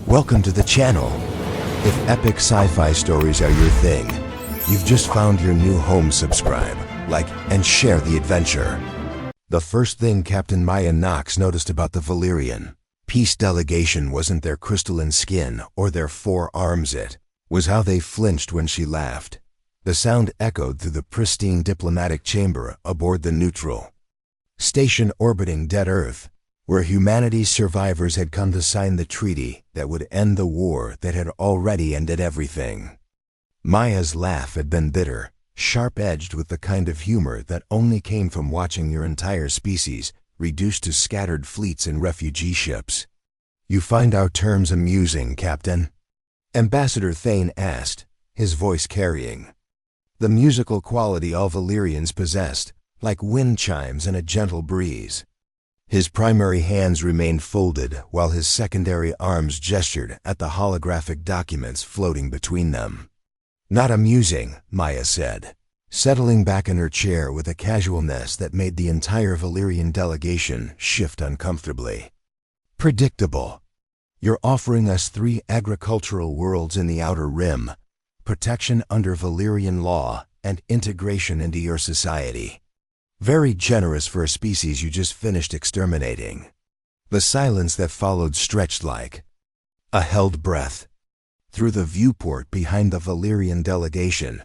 Welcome to the channel. If epic sci-fi stories are your thing, you've just found your new home. Subscribe, like, and share the adventure. The first thing Captain Maya Knox noticed about the Valerian peace delegation wasn't their crystalline skin or their 4 arms. It was how they flinched when she laughed. The sound echoed through the pristine diplomatic chamber aboard the neutral station orbiting dead Earth, where humanity's survivors had come to sign the treaty that would end the war that had already ended everything. Maya's laugh had been bitter, sharp-edged with the kind of humor that only came from watching your entire species reduced to scattered fleets and refugee ships. "You find our terms amusing, Captain?" Ambassador Thane asked, his voice carrying the musical quality all Valerians possessed, like wind chimes in a gentle breeze. His primary hands remained folded while his secondary arms gestured at the holographic documents floating between them. "Not amusing," Maya said, settling back in her chair with a casualness that made the entire Valerian delegation shift uncomfortably. "Predictable. You're offering us 3 agricultural worlds in the Outer Rim, protection under Valerian law, and integration into your society. Very generous for a species you just finished exterminating." The silence that followed stretched like a held breath. Through the viewport behind the Valerian delegation,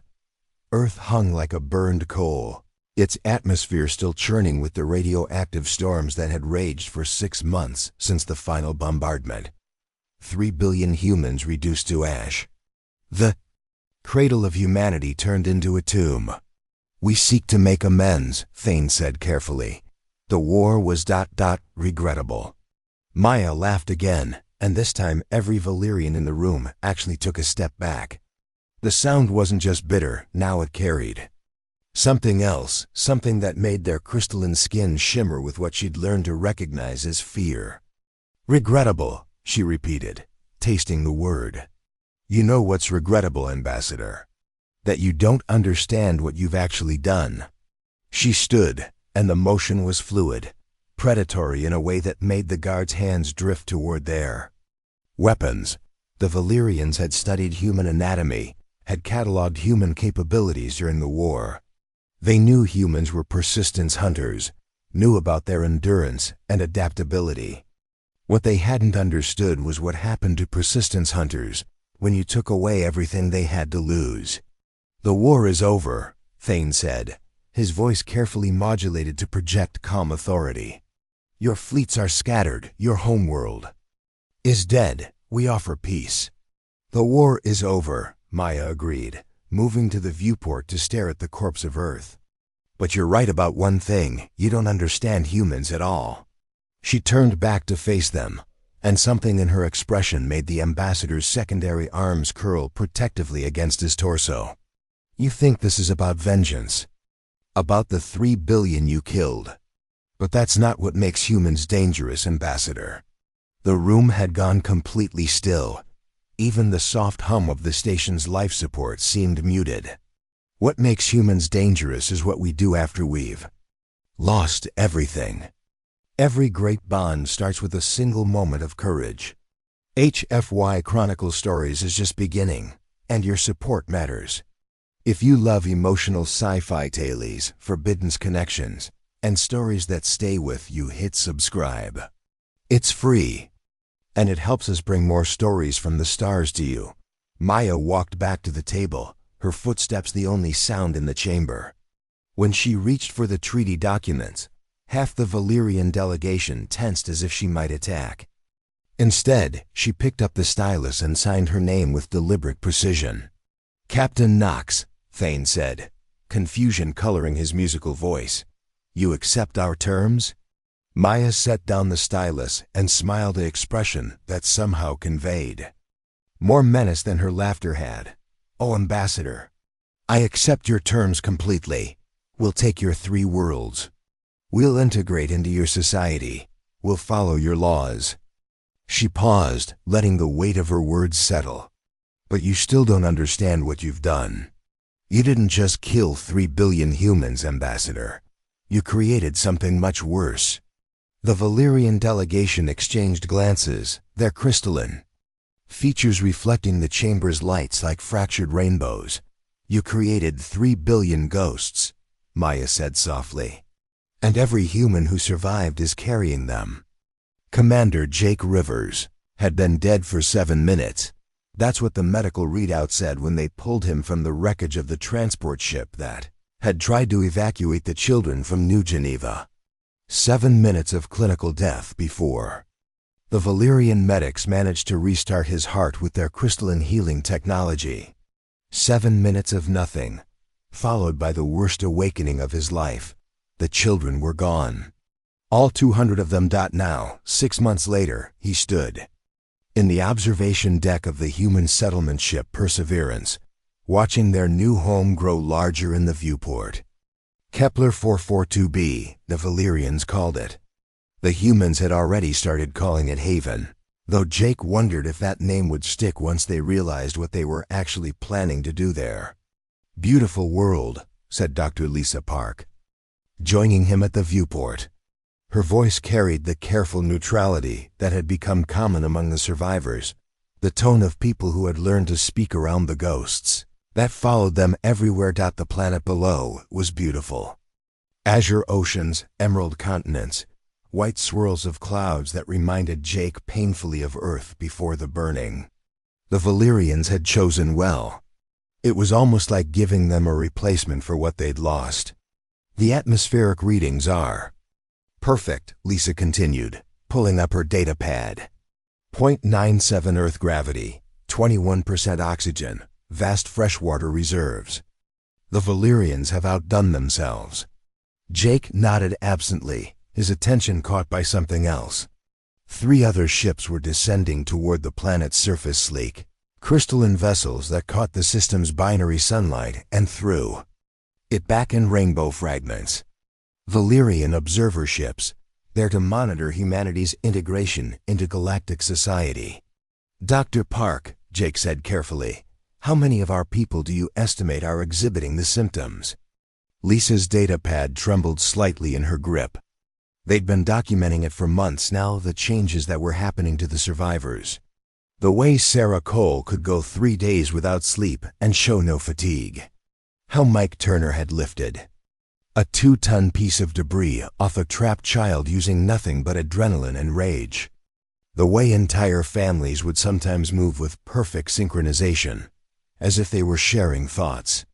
Earth hung like a burned coal, its atmosphere still churning with the radioactive storms that had raged for 6 months since the final bombardment. 3 billion humans reduced to ash. The cradle of humanity turned into a tomb. "We seek to make amends," Thane said carefully. "The war was ... regrettable." Maya laughed again, and this time every Valerian in the room actually took a step back. The sound wasn't just bitter, now it carried something else, something that made their crystalline skin shimmer with what she'd learned to recognize as fear. "Regrettable," she repeated, tasting the word. "You know what's regrettable, Ambassador? That you don't understand what you've actually done." She stood, and the motion was fluid, predatory in a way that made the guards' hands drift toward their weapons. The Valerians had studied human anatomy, had cataloged human capabilities during the war. They knew humans were persistence hunters, knew about their endurance and adaptability. What they hadn't understood was what happened to persistence hunters when you took away everything they had to lose. "The war is over," Thane said, his voice carefully modulated to project calm authority. "Your fleets are scattered, your homeworld is dead. We offer peace." "The war is over," Maya agreed, moving to the viewport to stare at the corpse of Earth. "But you're right about one thing, you don't understand humans at all." She turned back to face them, and something in her expression made the ambassador's secondary arms curl protectively against his torso. "You think this is about vengeance, about the 3 billion you killed. But that's not what makes humans dangerous, Ambassador." The room had gone completely still. Even the soft hum of the station's life support seemed muted. "What makes humans dangerous is what we do after we've lost everything. Every great bond starts with a single moment of courage. HFY Chronicle Stories is just beginning, and your support matters. If you love emotional sci-fi tales, forbidden connections, and stories that stay with you, hit subscribe. It's free, and it helps us bring more stories from the stars to you." Maya walked back to the table, her footsteps the only sound in the chamber. When she reached for the treaty documents, half the Valerian delegation tensed as if she might attack. Instead, she picked up the stylus and signed her name with deliberate precision. "Captain Knox," Thane said, confusion coloring his musical voice. "You accept our terms?" Maya set down the stylus and smiled an expression that somehow conveyed more menace than her laughter had. "Oh, Ambassador, I accept your terms completely. We'll take your 3 worlds. We'll integrate into your society. We'll follow your laws." She paused, letting the weight of her words settle. "But you still don't understand what you've done. You didn't just kill 3 billion humans, Ambassador. You created something much worse." The Valerian delegation exchanged glances, their crystalline features reflecting the chamber's lights like fractured rainbows. You created 3 billion ghosts, Maya said softly. And every human who survived is carrying them. Commander Jake Rivers had been dead for 7 minutes. That's what the medical readout said when they pulled him from the wreckage of the transport ship that had tried to evacuate the children from New Geneva. 7 minutes of clinical death before the Valyrian medics managed to restart his heart with their crystalline healing technology. 7 minutes of nothing, followed by the worst awakening of his life. The children were gone. All 200 of them. Now, 6 months later, he stood in the observation deck of the human settlement ship Perseverance, watching their new home grow larger in the viewport. Kepler 442b, the Valyrians called it. The humans had already started calling it Haven, though Jake wondered if that name would stick once they realized what they were actually planning to do there. "Beautiful world," said Dr. Lisa Park, joining him at the viewport. Her voice carried the careful neutrality that had become common among the survivors, the tone of people who had learned to speak around the ghosts that followed them everywhere. The planet below was beautiful. Azure oceans, emerald continents, white swirls of clouds that reminded Jake painfully of Earth before the burning. The Valyrians had chosen well. It was almost like giving them a replacement for what they'd lost. "The atmospheric readings are perfect," Lisa continued, pulling up her data pad. 0.97 Earth gravity, 21% oxygen, vast freshwater reserves. The Valyrians have outdone themselves. Jake nodded absently, his attention caught by something else. 3 other ships were descending toward the planet's surface, sleek, crystalline vessels that caught the system's binary sunlight and threw it back in rainbow fragments. Valyrian observer ships, there to monitor humanity's integration into galactic society. "Dr. Park," Jake said carefully, "how many of our people do you estimate are exhibiting the symptoms?" Lisa's datapad trembled slightly in her grip. They'd been documenting it for months now, the changes that were happening to the survivors. The way Sarah Cole could go 3 days without sleep and show no fatigue. How Mike Turner had lifted a 2-ton piece of debris off a trapped child using nothing but adrenaline and rage. The way entire families would sometimes move with perfect synchronization, as if they were sharing thoughts.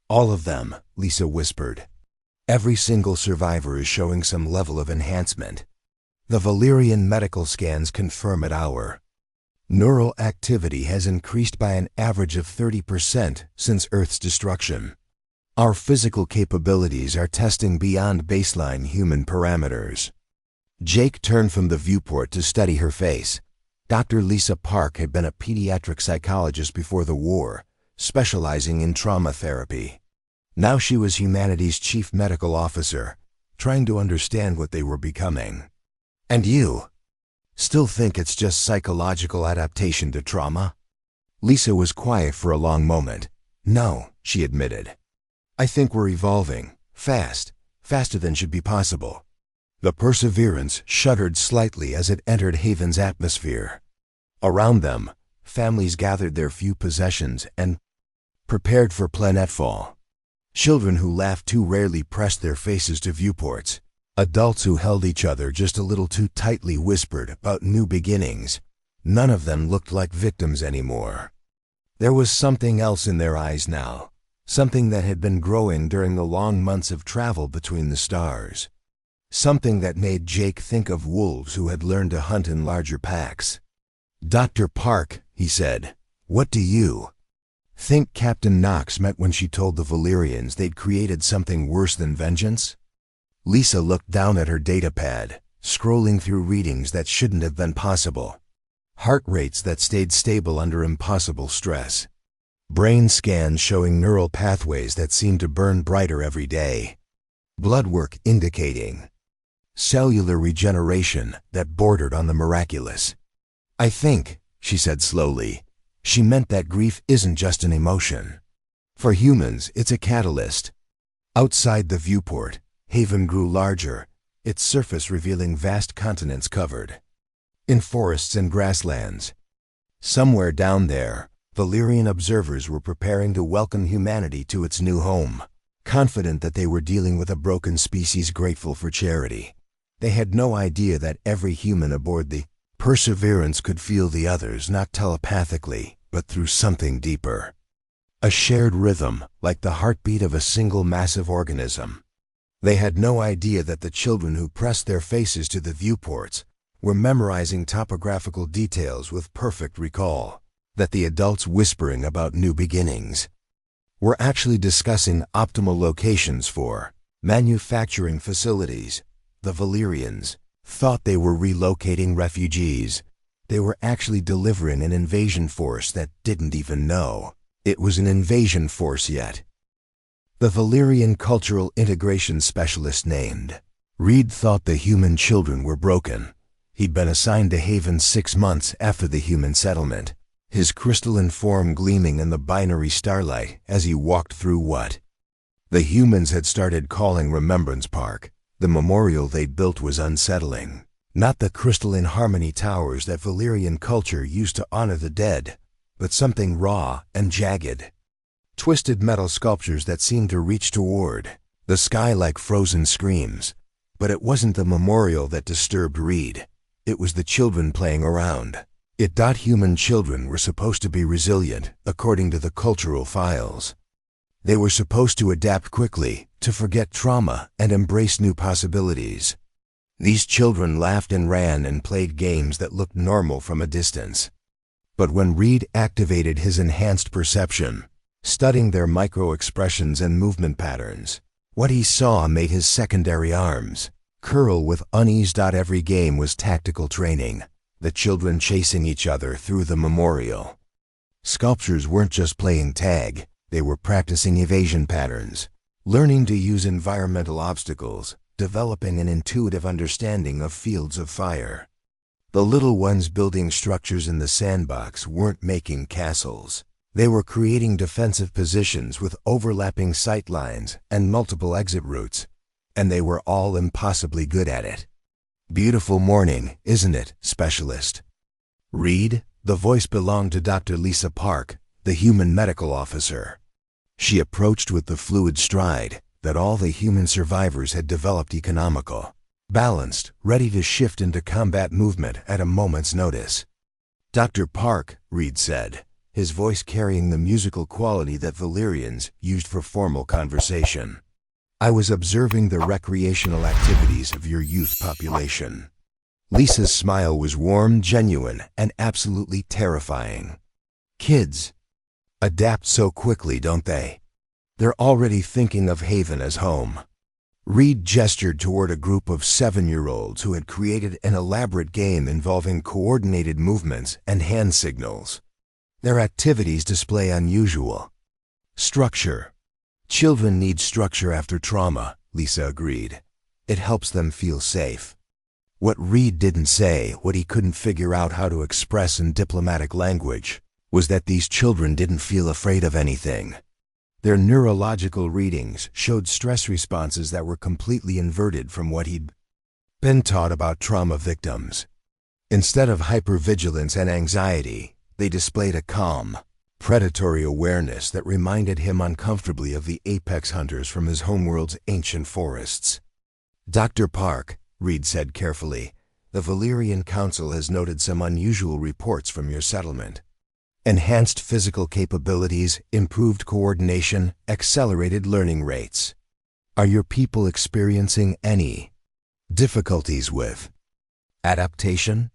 "All of them," Lisa whispered. "Every single survivor is showing some level of enhancement. The Valyrian medical scans confirm it. Our neural activity has increased by an average of 30% since Earth's destruction. Our physical capabilities are testing beyond baseline human parameters." Jake turned from the viewport to study her face. Dr. Lisa Park had been a pediatric psychologist before the war, specializing in trauma therapy. Now she was humanity's chief medical officer, trying to understand what they were becoming. "And you still think it's just psychological adaptation to trauma?" Lisa was quiet for a long moment. "No," she admitted. "I think we're evolving, faster than should be possible." The Perseverance shuddered slightly as it entered Haven's atmosphere. Around them, families gathered their few possessions and prepared for planetfall. Children who laughed too rarely pressed their faces to viewports. Adults who held each other just a little too tightly whispered about new beginnings. None of them looked like victims anymore. There was something else in their eyes now, something that had been growing during the long months of travel between the stars. Something that made Jake think of wolves who had learned to hunt in larger packs. "Dr. Park," he said, "what do you think Captain Knox meant when she told the Valyrians they'd created something worse than vengeance?" Lisa looked down at her datapad, scrolling through readings that shouldn't have been possible. Heart rates that stayed stable under impossible stress. Brain scans showing neural pathways that seemed to burn brighter every day. Blood work indicating cellular regeneration that bordered on the miraculous. "I think," she said slowly, "she meant that grief isn't just an emotion. For humans, it's a catalyst." Outside the viewport, Haven grew larger, its surface revealing vast continents covered in forests and grasslands. Somewhere down there, Valyrian observers were preparing to welcome humanity to its new home, confident that they were dealing with a broken species grateful for charity. They had no idea that every human aboard the Perseverance could feel the others not telepathically, but through something deeper. A shared rhythm, like the heartbeat of a single massive organism. They had no idea that the children who pressed their faces to the viewports were memorizing topographical details with perfect recall, that the adults whispering about new beginnings were actually discussing optimal locations for manufacturing facilities. The Valyrians thought they were relocating refugees. They were actually delivering an invasion force that didn't even know it was an invasion force yet. The Valyrian cultural integration specialist named Reed thought the human children were broken. He'd been assigned to Haven 6 months after the human settlement, his crystalline form gleaming in the binary starlight as he walked through what the humans had started calling Remembrance Park. The memorial they'd built was unsettling. Not the crystalline harmony towers that Valyrian culture used to honor the dead, but something raw and jagged. Twisted metal sculptures that seemed to reach toward the sky like frozen screams. But it wasn't the memorial that disturbed Reed. It was the children playing around. Human children were supposed to be resilient, according to the cultural files. They were supposed to adapt quickly, to forget trauma and embrace new possibilities. These children laughed and ran and played games that looked normal from a distance. But when Reed activated his enhanced perception, studying their micro-expressions and movement patterns, what he saw made his secondary arms curl with unease. Every game was tactical training, the children chasing each other through the memorial. Sculptures weren't just playing tag, they were practicing evasion patterns, learning to use environmental obstacles, developing an intuitive understanding of fields of fire. The little ones building structures in the sandbox weren't making castles. They were creating defensive positions with overlapping sight lines and multiple exit routes, and they were all impossibly good at it. Beautiful morning, isn't it, specialist? Reed, the voice belonged to Dr. Lisa Park, the human medical officer. She approached with the fluid stride that all the human survivors had developed, economical, balanced, ready to shift into combat movement at a moment's notice. Dr. Park, Reed said, his voice carrying the musical quality that Valyrians used for formal conversation. I was observing the recreational activities of your youth population. Lisa's smile was warm, genuine, and absolutely terrifying. Kids adapt so quickly, don't they? They're already thinking of Haven as home. Reed gestured toward a group of 7-year-olds who had created an elaborate game involving coordinated movements and hand signals. Their activities display unusual structure. Children need structure after trauma, Lisa agreed. It helps them feel safe. What Reed didn't say, what he couldn't figure out how to express in diplomatic language, was that these children didn't feel afraid of anything. Their neurological readings showed stress responses that were completely inverted from what he'd been taught about trauma victims. Instead of hypervigilance and anxiety, they displayed a calm, predatory awareness that reminded him uncomfortably of the apex hunters from his homeworld's ancient forests. Dr. Park, Reed said carefully, the Valyrian Council has noted some unusual reports from your settlement. Enhanced physical capabilities, improved coordination, accelerated learning rates. Are your people experiencing any difficulties with adaptation?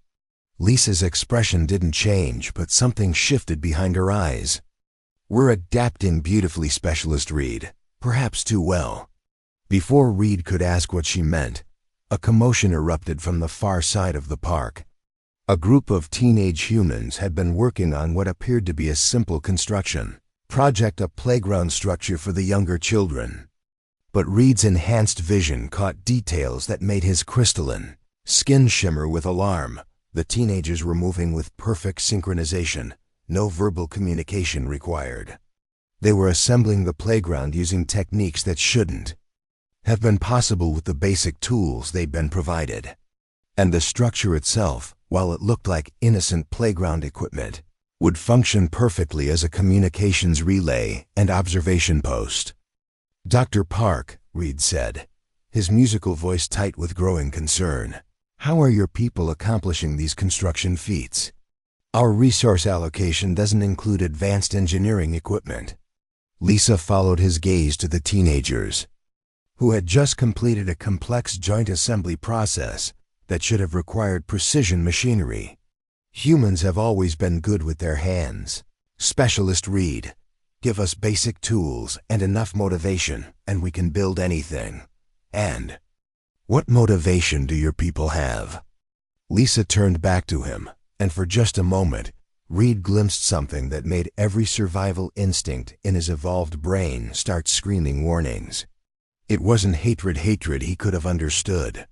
Lisa's expression didn't change, but something shifted behind her eyes. We're adapting beautifully, Specialist Reed, perhaps too well. Before Reed could ask what she meant, a commotion erupted from the far side of the park. A group of teenage humans had been working on what appeared to be a simple construction project, a playground structure for the younger children. But Reed's enhanced vision caught details that made his crystalline skin shimmer with alarm. The teenagers were moving with perfect synchronization, no verbal communication required. They were assembling the playground using techniques that shouldn't have been possible with the basic tools they'd been provided. And the structure itself, while it looked like innocent playground equipment, would function perfectly as a communications relay and observation post. Dr. Park, Reed said, his musical voice tight with growing concern. How are your people accomplishing these construction feats? Our resource allocation doesn't include advanced engineering equipment. Lisa followed his gaze to the teenagers, who had just completed a complex joint assembly process that should have required precision machinery. Humans have always been good with their hands. Specialist Reed, give us basic tools and enough motivation, and we can build anything. And what motivation do your people have? Lisa turned back to him, and for just a moment, Reed glimpsed something that made every survival instinct in his evolved brain start screaming warnings. It wasn't hatred he could have understood.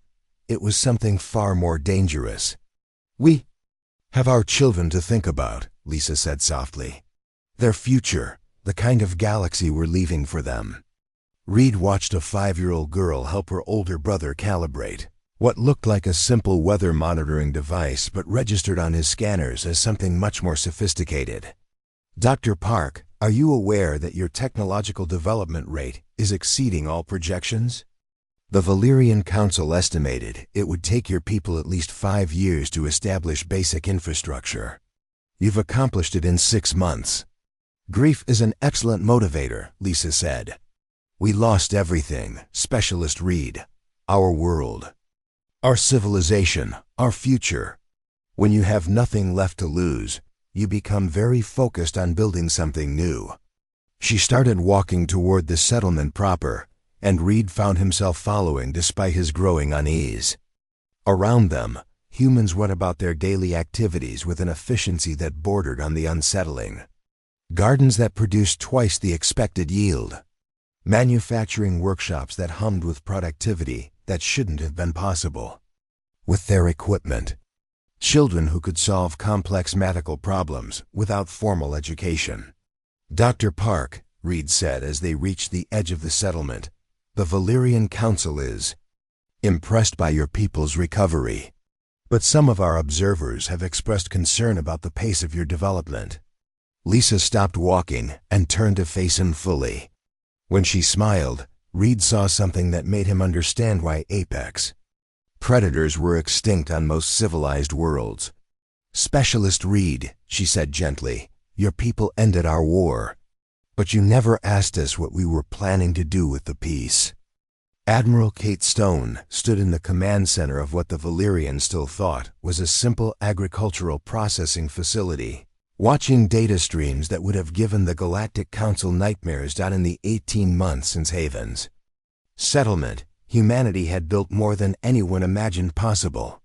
It was something far more dangerous. We have our children to think about, Lisa said softly. Their future, the kind of galaxy we're leaving for them. Reed watched a 5-year-old girl help her older brother calibrate what looked like a simple weather monitoring device but registered on his scanners as something much more sophisticated. Dr. Park, are you aware that your technological development rate is exceeding all projections? The Valyrian Council estimated it would take your people at least 5 years to establish basic infrastructure. You've accomplished it in 6 months. Grief is an excellent motivator, Lisa said. We lost everything, Specialist Reed. Our world, our civilization, our future. When you have nothing left to lose, you become very focused on building something new. She started walking toward the settlement proper, and Reed found himself following despite his growing unease. Around them, humans went about their daily activities with an efficiency that bordered on the unsettling. Gardens that produced twice the expected yield. Manufacturing workshops that hummed with productivity that shouldn't have been possible. With their equipment. Children who could solve complex medical problems without formal education. Dr. Park, Reed said as they reached the edge of the settlement, the Valyrian Council is impressed by your people's recovery. But some of our observers have expressed concern about the pace of your development. Lisa stopped walking and turned to face him fully. When she smiled, Reed saw something that made him understand why apex predators were extinct on most civilized worlds. Specialist Reed, she said gently, your people ended our war. But you never asked us what we were planning to do with the peace. Admiral Kate Stone stood in the command center of what the Valyrians still thought was a simple agricultural processing facility, watching data streams that would have given the Galactic Council nightmares down in the 18 months since Haven's settlement. Humanity had built more than anyone imagined possible.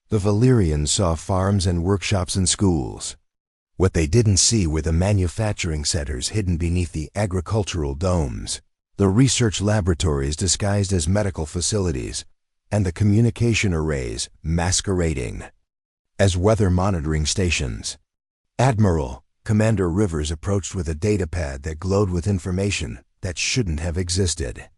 The Valyrians saw farms and workshops and schools. What they didn't see were the manufacturing centers hidden beneath the agricultural domes, the research laboratories disguised as medical facilities, and the communication arrays masquerading as weather monitoring stations. Admiral, Commander Rivers approached with a datapad that glowed with information that shouldn't have existed.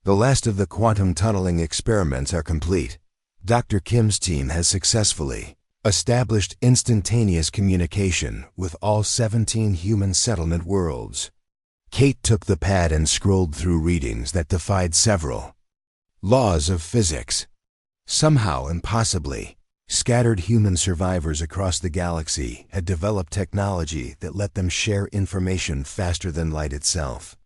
The last of the quantum tunneling experiments are complete. Dr. Kim's team has successfully established instantaneous communication with all 17 human settlement worlds. Kate took the pad and scrolled through readings that defied several laws of physics. Somehow and possibly, scattered human survivors across the galaxy had developed technology that let them share information faster than light itself.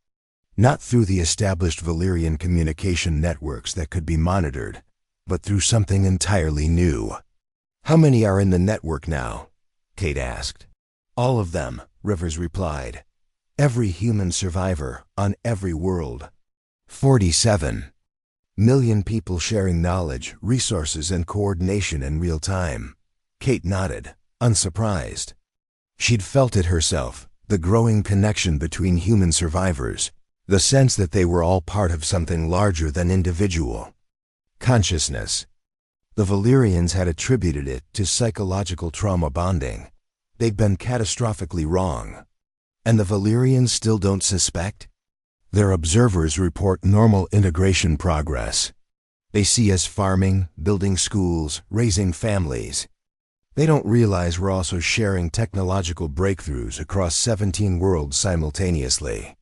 Not through the established Valyrian communication networks that could be monitored, but through something entirely new. How many are in the network now? Kate asked. All of them, Rivers replied. Every human survivor on every world. 47 million people sharing knowledge, resources, and coordination in real time. Kate nodded, unsurprised. She'd felt it herself, the growing connection between human survivors, the sense that they were all part of something larger than individual consciousness. The Valyrians had attributed it to psychological trauma bonding. They'd been catastrophically wrong. And the Valyrians still don't suspect? Their observers report normal integration progress. They see us farming, building schools, raising families. They don't realize we're also sharing technological breakthroughs across 17 worlds simultaneously.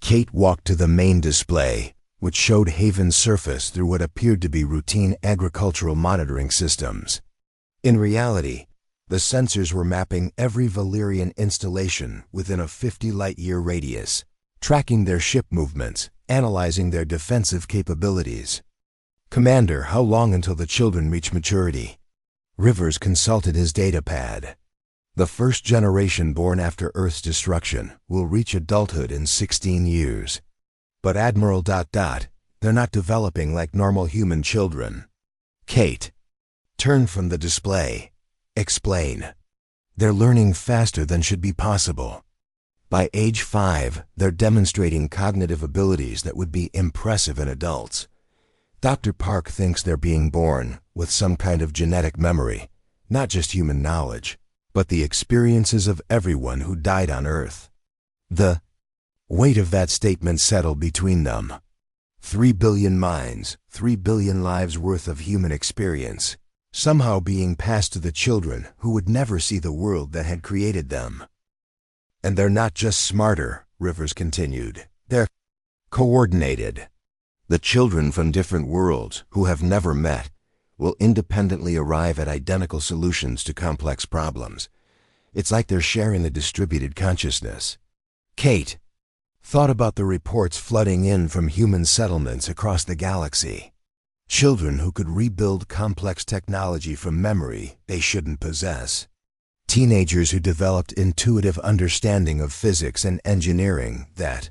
Kate walked to the main display, which showed Haven's surface through what appeared to be routine agricultural monitoring systems. In reality, the sensors were mapping every Valyrian installation within a 50 light-year radius, tracking their ship movements, analyzing their defensive capabilities. "Commander, how long until the children reach maturity?" Rivers consulted his datapad. "The first generation born after Earth's destruction will reach adulthood in 16 years. But Admiral ... they're not developing like normal human children." Kate turned from the display. "Explain." "They're learning faster than should be possible. By age 5, they're demonstrating cognitive abilities that would be impressive in adults. Dr. Park thinks they're being born with some kind of genetic memory, not just human knowledge, but the experiences of everyone who died on Earth." The weight of that statement settled between them. 3 billion minds, 3 billion lives worth of human experience, somehow being passed to the children who would never see the world that had created them. "And they're not just smarter," Rivers continued. "They're coordinated. The children from different worlds, who have never met, will independently arrive at identical solutions to complex problems. It's like they're sharing a distributed consciousness." Kate thought about the reports flooding in from human settlements across the galaxy. Children who could rebuild complex technology from memory they shouldn't possess. Teenagers who developed intuitive understanding of physics and engineering that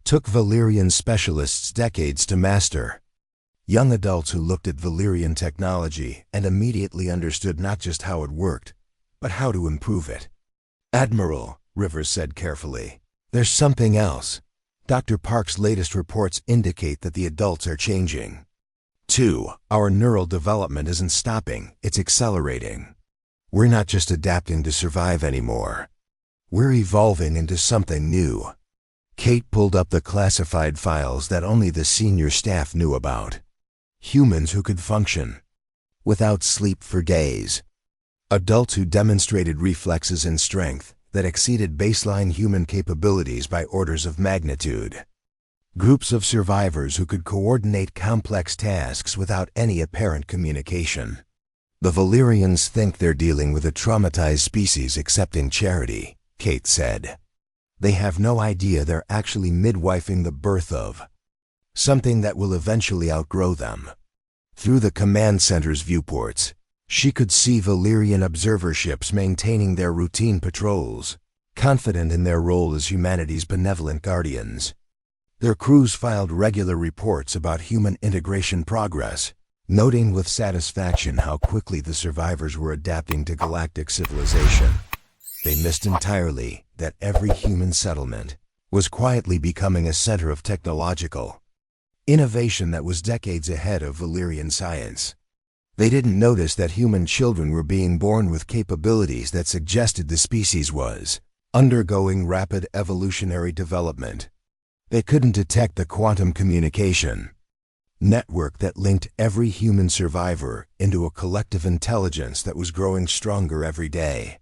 took Valyrian specialists decades to master. Young adults who looked at Valyrian technology and immediately understood not just how it worked, but how to improve it. "Admiral," Rivers said carefully, "there's something else. Dr. Park's latest reports indicate that the adults are changing. 2. Our neural development isn't stopping, it's accelerating. We're not just adapting to survive anymore. We're evolving into something new." Kate pulled up the classified files that only the senior staff knew about. Humans who could function without sleep for days. Adults who demonstrated reflexes and strength that exceeded baseline human capabilities by orders of magnitude. Groups of survivors who could coordinate complex tasks without any apparent communication. "The Valyrians think they're dealing with a traumatized species accepting charity," Kate said. "They have no idea they're actually midwifing the birth of something that will eventually outgrow them." Through the command center's viewports, she could see Valyrian observer ships maintaining their routine patrols, confident in their role as humanity's benevolent guardians. Their crews filed regular reports about human integration progress, noting with satisfaction how quickly the survivors were adapting to galactic civilization. They missed entirely that every human settlement was quietly becoming a center of technological innovation that was decades ahead of Valyrian science. They didn't notice that human children were being born with capabilities that suggested the species was undergoing rapid evolutionary development. They couldn't detect the quantum communication network that linked every human survivor into a collective intelligence that was growing stronger every day.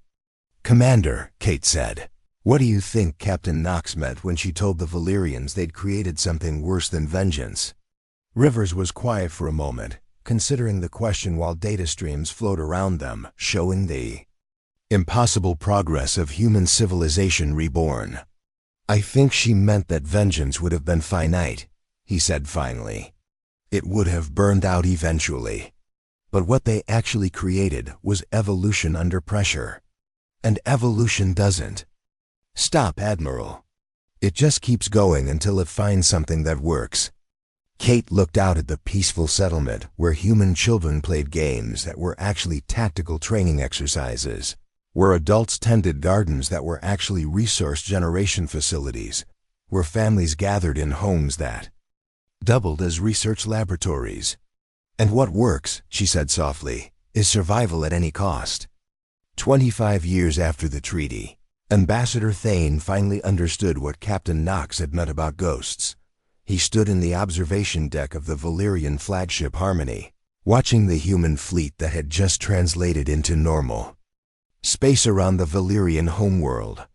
"Commander," Kate said, "what do you think Captain Knox meant when she told the Valyrians they'd created something worse than vengeance?" Rivers was quiet for a moment, considering the question while data streams flowed around them, showing the impossible progress of human civilization reborn. "I think she meant that vengeance would have been finite," he said finally. "It would have burned out eventually. But what they actually created was evolution under pressure. And evolution doesn't stop, Admiral. It just keeps going until it finds something that works." Kate looked out at the peaceful settlement where human children played games that were actually tactical training exercises, where adults tended gardens that were actually resource generation facilities, where families gathered in homes that doubled as research laboratories. "And what works," she said softly, "is survival at any cost." 25 years after the treaty, Ambassador Thane finally understood what Captain Knox had meant about ghosts. He stood in the observation deck of the Valyrian flagship Harmony, watching the human fleet that had just translated into normal space around the Valyrian homeworld.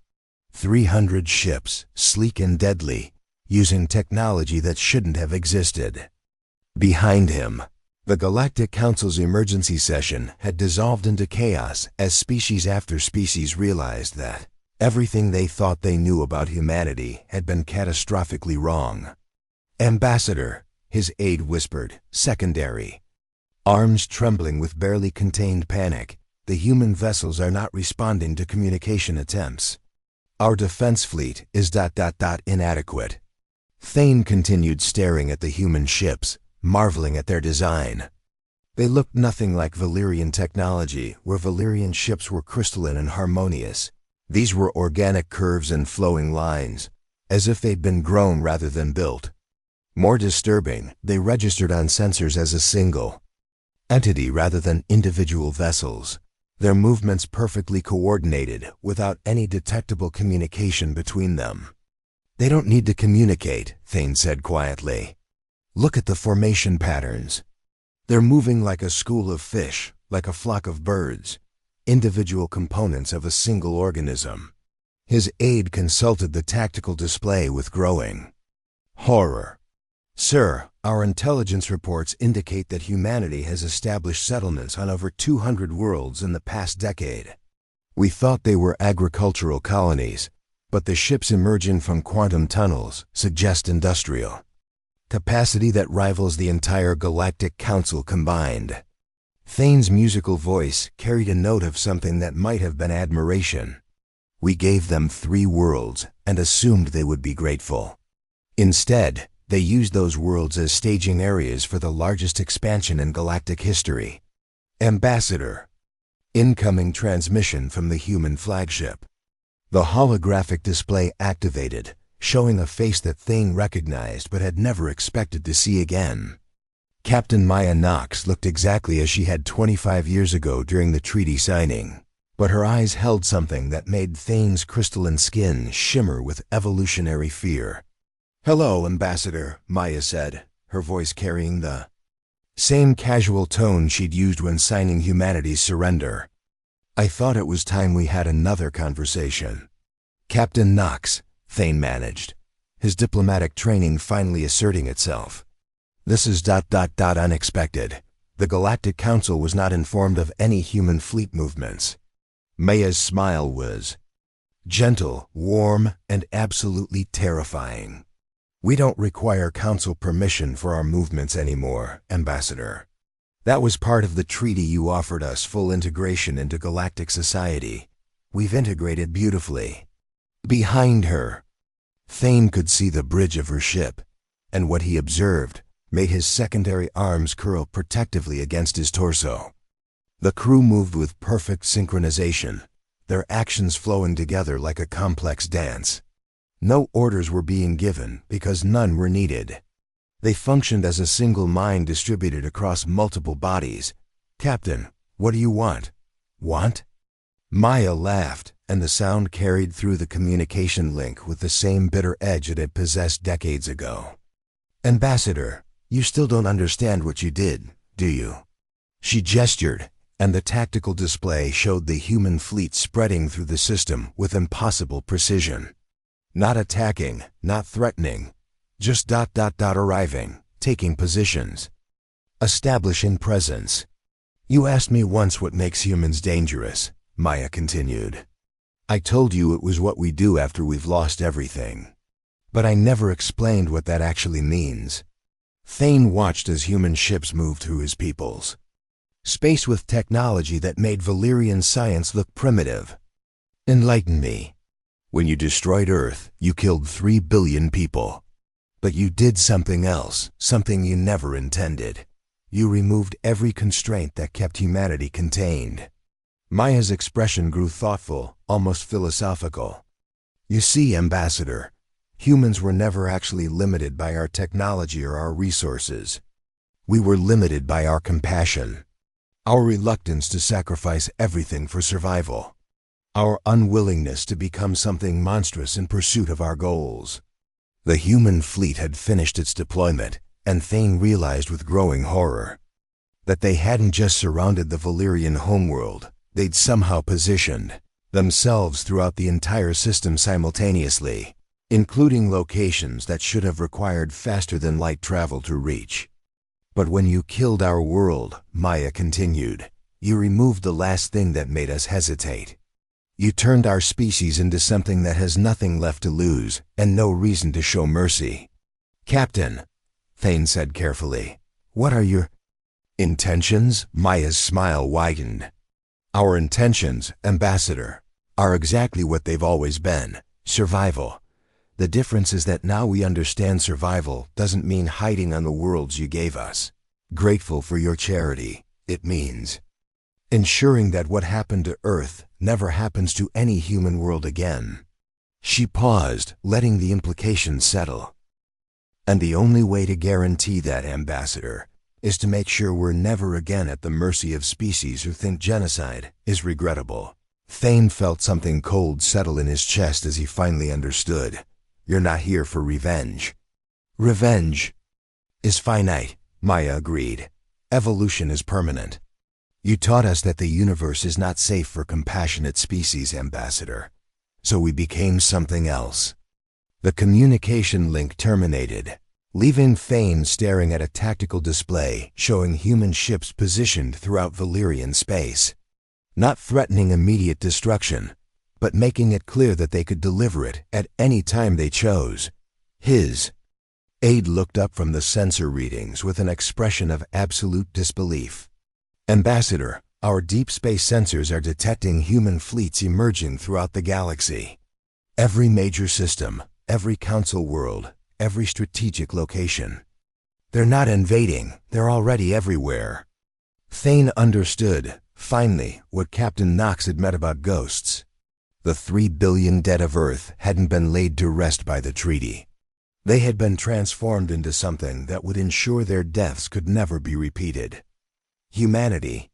300 ships, sleek and deadly, using technology that shouldn't have existed. Behind him, the Galactic Council's emergency session had dissolved into chaos as species after species realized that everything they thought they knew about humanity had been catastrophically wrong. "Ambassador," his aide whispered, "secondary." Arms trembling with barely contained panic, the human vessels are not responding to communication attempts. "Our defense fleet is ... inadequate." Thane continued staring at the human ships, marveling at their design. They looked nothing like Valyrian technology, where Valyrian ships were crystalline and harmonious. These were organic curves and flowing lines, as if they'd been grown rather than built. More disturbing, they registered on sensors as a single entity rather than individual vessels, their movements perfectly coordinated without any detectable communication between them. "They don't need to communicate," Thane said quietly. "Look at the formation patterns. They're moving like a school of fish, like a flock of birds, individual components of a single organism." His aide consulted the tactical display with growing horror. "Sir, our intelligence reports indicate that humanity has established settlements on over 200 worlds in the past decade. We thought they were agricultural colonies, but the ships emerging from quantum tunnels suggest industrial capacity that rivals the entire Galactic Council combined." Thane's musical voice carried a note of something that might have been admiration. "We gave them 3 worlds and assumed they would be grateful. Instead, they used those worlds as staging areas for the largest expansion in galactic history." "Ambassador." Incoming transmission from the human flagship. The holographic display activated, showing a face that Thane recognized but had never expected to see again. Captain Maya Knox looked exactly as she had 25 years ago during the treaty signing, but her eyes held something that made Thane's crystalline skin shimmer with evolutionary fear. "Hello, Ambassador," Maya said, her voice carrying the same casual tone she'd used when signing humanity's surrender. "I thought it was time we had another conversation." "Captain Knox," Thane managed, his diplomatic training finally asserting itself. "This is ... unexpected. The Galactic Council was not informed of any human fleet movements." Maya's smile was gentle, warm, and absolutely terrifying. "We don't require Council permission for our movements anymore, Ambassador. That was part of the treaty you offered us, full integration into galactic society. We've integrated beautifully." Behind her, Thane could see the bridge of her ship, and what he observed made his secondary arms curl protectively against his torso. The crew moved with perfect synchronization, their actions flowing together like a complex dance. No orders were being given because none were needed. They functioned as a single mind distributed across multiple bodies. "Captain, what do you want?" "Want?" Maya laughed, and the sound carried through the communication link with the same bitter edge it had possessed decades ago. "Ambassador, you still don't understand what you did, do you?" She gestured, and the tactical display showed the human fleet spreading through the system with impossible precision. Not attacking, not threatening, just ... arriving, taking positions, establishing presence. "You asked me once what makes humans dangerous," Maya continued. "I told you it was what we do after we've lost everything. But I never explained what that actually means." Thane watched as human ships moved through his peoples. Space with technology that made Valyrian science look primitive. "Enlighten me. When you destroyed Earth, you killed 3 billion people. But you did something else, something you never intended. You removed every constraint that kept humanity contained." Maya's expression grew thoughtful, almost philosophical. "You see, Ambassador, humans were never actually limited by our technology or our resources. We were limited by our compassion, our reluctance to sacrifice everything for survival, our unwillingness to become something monstrous in pursuit of our goals." The human fleet had finished its deployment, and Thane realized with growing horror That they hadn't just surrounded the Valyrian homeworld, they'd somehow positioned themselves throughout the entire system simultaneously, including locations that should have required faster-than-light travel to reach. But when you killed our world, Maya continued, you removed the last thing that made us hesitate. You turned our species into something that has nothing left to lose and no reason to show mercy. Captain, Thane said carefully, what are your intentions? Maya's smile widened. Our intentions, Ambassador, are exactly what they've always been: survival. The difference is that now we understand survival doesn't mean hiding on the worlds you gave us. Grateful for your charity, it means ensuring that what happened to Earth never happens to any human world again. She paused, letting the implications settle. And the only way to guarantee that, Ambassador, is to make sure we're never again at the mercy of species who think genocide is regrettable. Thane felt something cold settle in his chest as he finally understood. You're not here for revenge. Revenge is finite, Maya agreed. Evolution is permanent. You taught us that the universe is not safe for compassionate species, Ambassador. So we became something else. The communication link terminated, leaving Thane staring at a tactical display showing human ships positioned throughout Valyrian space, not threatening immediate destruction, but making it clear that they could deliver it at any time they chose. His aide looked up from the sensor readings with an expression of absolute disbelief. Ambassador, our deep space sensors are detecting human fleets emerging throughout the galaxy. Every major system, every council world, every strategic location. They're not invading, they're already everywhere. Thane understood, finally, what Captain Knox had meant about ghosts. The 3 billion dead of Earth hadn't been laid to rest by the treaty. They had been transformed into something that would ensure their deaths could never be repeated. Humanity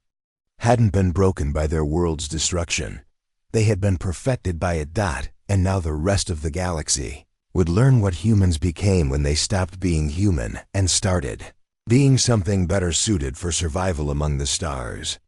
hadn't been broken by their world's destruction. They had been perfected by it. And now the rest of the galaxy would learn what humans became when they stopped being human and started being something better suited for survival among the stars.